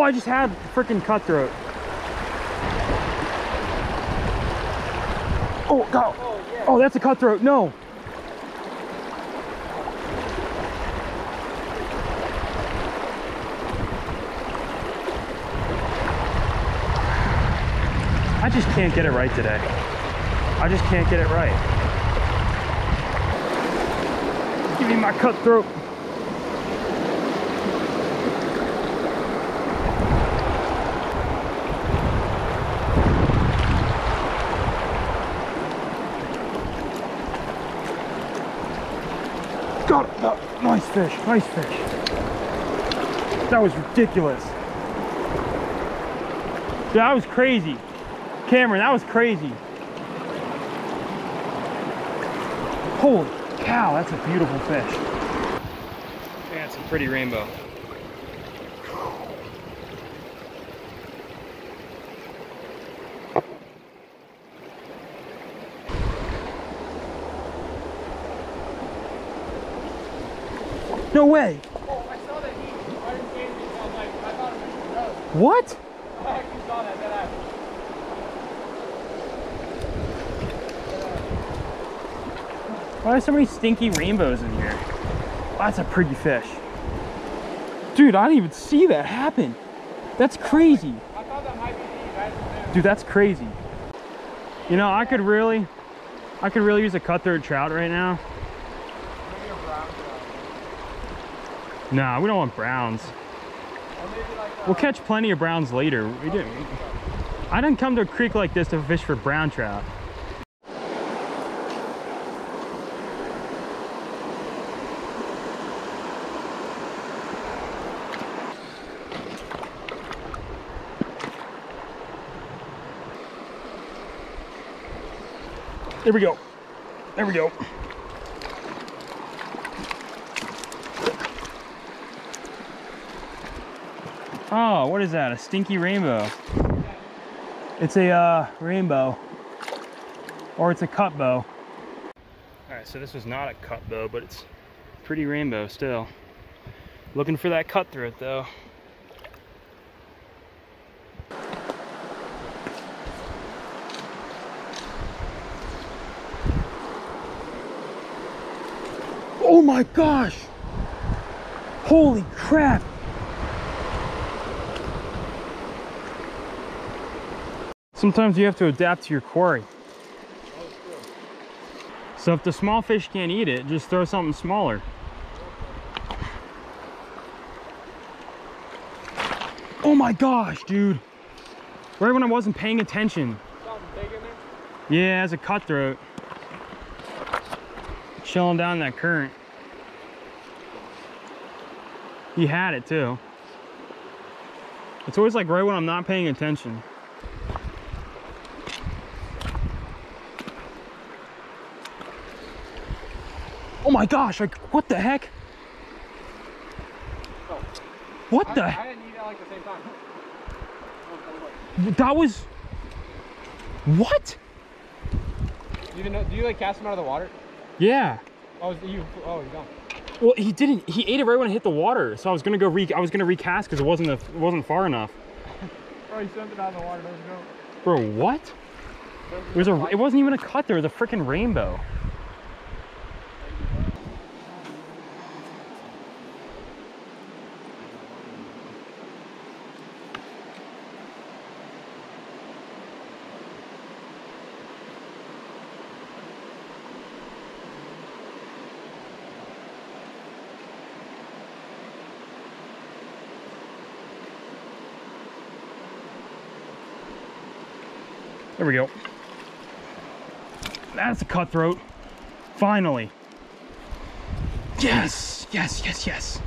I just had freaking cutthroat. Oh, God. Oh, yeah. Oh, that's a cutthroat. No. I just can't get it right today. I just can't get it right. Give me my cutthroat. Got it. Oh, nice fish, nice fish. That was ridiculous. Dude, that was crazy. Cameron, that was crazy. Holy cow, that's a beautiful fish. Man, it's a pretty rainbow. No way. Oh, I saw that heat. I didn't see anything. I was like, I thought it was the road. What? I actually saw that happened. Why are so many stinky rainbows in here? Oh, that's a pretty fish. Dude, I didn't even see that happen. That's crazy. I thought that might be heat. Dude, that's crazy. You know, I could really use a cutthroat trout right now. Maybe a brown trout. Nah, we don't want browns. Or maybe like We'll catch plenty of browns later. I didn't come to a creek like this to fish for brown trout. There we go. There we go. Oh, what is that? A stinky rainbow. It's a rainbow. Or it's a cut bow. Alright, so this was not a cut bow, but it's pretty rainbow still. Looking for that cutthroat though. Oh my gosh! Holy crap! Sometimes you have to adapt to your quarry. So if the small fish can't eat it, just throw something smaller. Oh my gosh, dude! Right when I wasn't paying attention. something big in there. Yeah, it's a cutthroat. Chilling down that current. He had it too. It's always like right when I'm not paying attention. Oh my gosh, like what the heck? Oh. What the? I didn't eat it like the same time. That was... What? You didn't know, do you like cast him out of the water? Yeah. Oh, he's gone. Well, he didn't. He ate it right when it hit the water. So I was gonna go recast because it wasn't far enough. Bro, he sent it out of the water. Let's go. Bro, what? It wasn't even a cut. There was a freaking rainbow. There we go. That's a cutthroat. Finally. Yes, yes, yes, yes.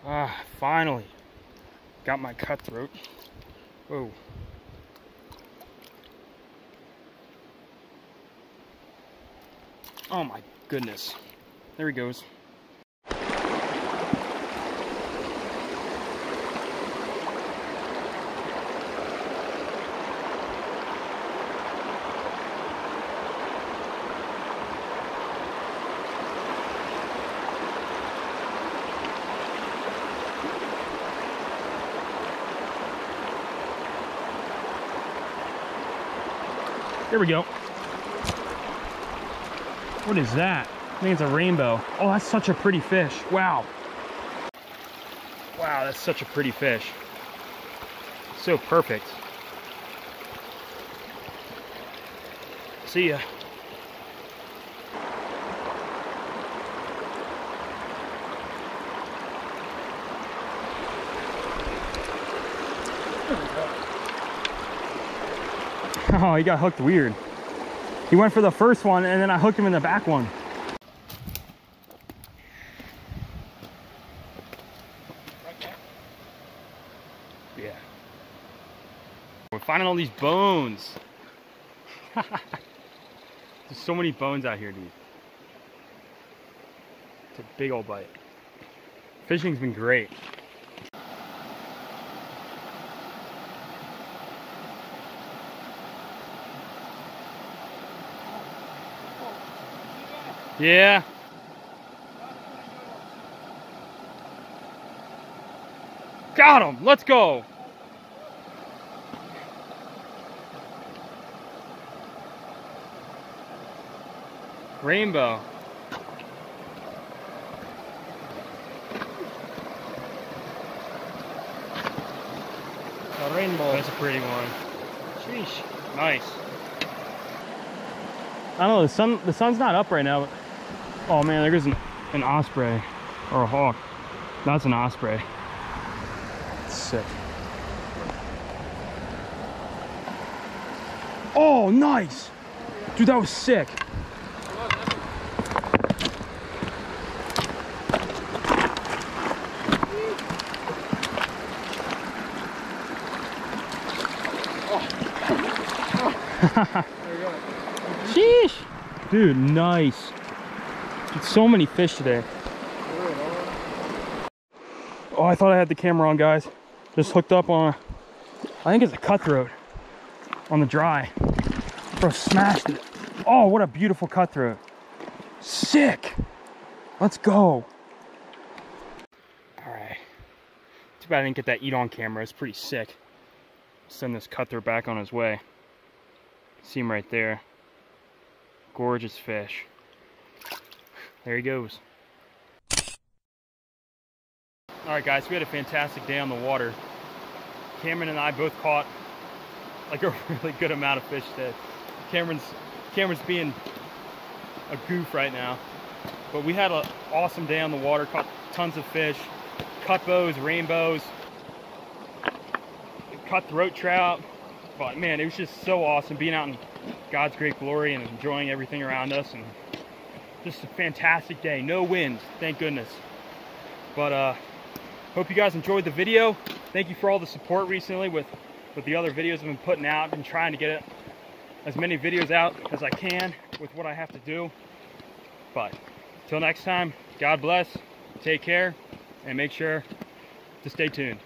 Ah, finally. Got my cutthroat. Whoa. Oh my goodness. There he goes. There we go. What is that? I think it's a rainbow. Oh, that's such a pretty fish. Wow. Wow, that's such a pretty fish. So perfect. See ya. Oh, he got hooked weird. He went for the first one and then I hooked him in the back one. Yeah. We're finding all these bones. There's so many bones out here, dude. It's a big old bite. Fishing's been great. Yeah. Got him. Let's go. Rainbow. A rainbow. That's a pretty one. Sheesh. Nice. I don't know, the sun's not up right now, but oh man, there goes an osprey or a hawk. That's an osprey. Sick. Oh, nice. Dude, that was sick. Sheesh. Dude, nice. Dude, so many fish today. Oh, I thought I had the camera on, guys. Just hooked up on, I think it's a cutthroat on the dry. Bro, smashed it. Oh, what a beautiful cutthroat. Sick. Let's go. All right. Too bad I didn't get that eat on camera. It's pretty sick. Send this cutthroat back on his way. See him right there. Gorgeous fish. There he goes. Alright guys, we had a fantastic day on the water. Cameron and I both caught like a really good amount of fish today. Cameron's being a goof right now. But we had an awesome day on the water, caught tons of fish, cutbows, rainbows, cutthroat trout. But man, it was just so awesome being out in God's great glory and enjoying everything around us, and just a fantastic day. No wind, thank goodness. But hope you guys enjoyed the video. Thank you for all the support recently with the other videos I've been putting out. I've been trying to get as many videos out as I can with what I have to do. But until next time, God bless, take care, and make sure to stay tuned.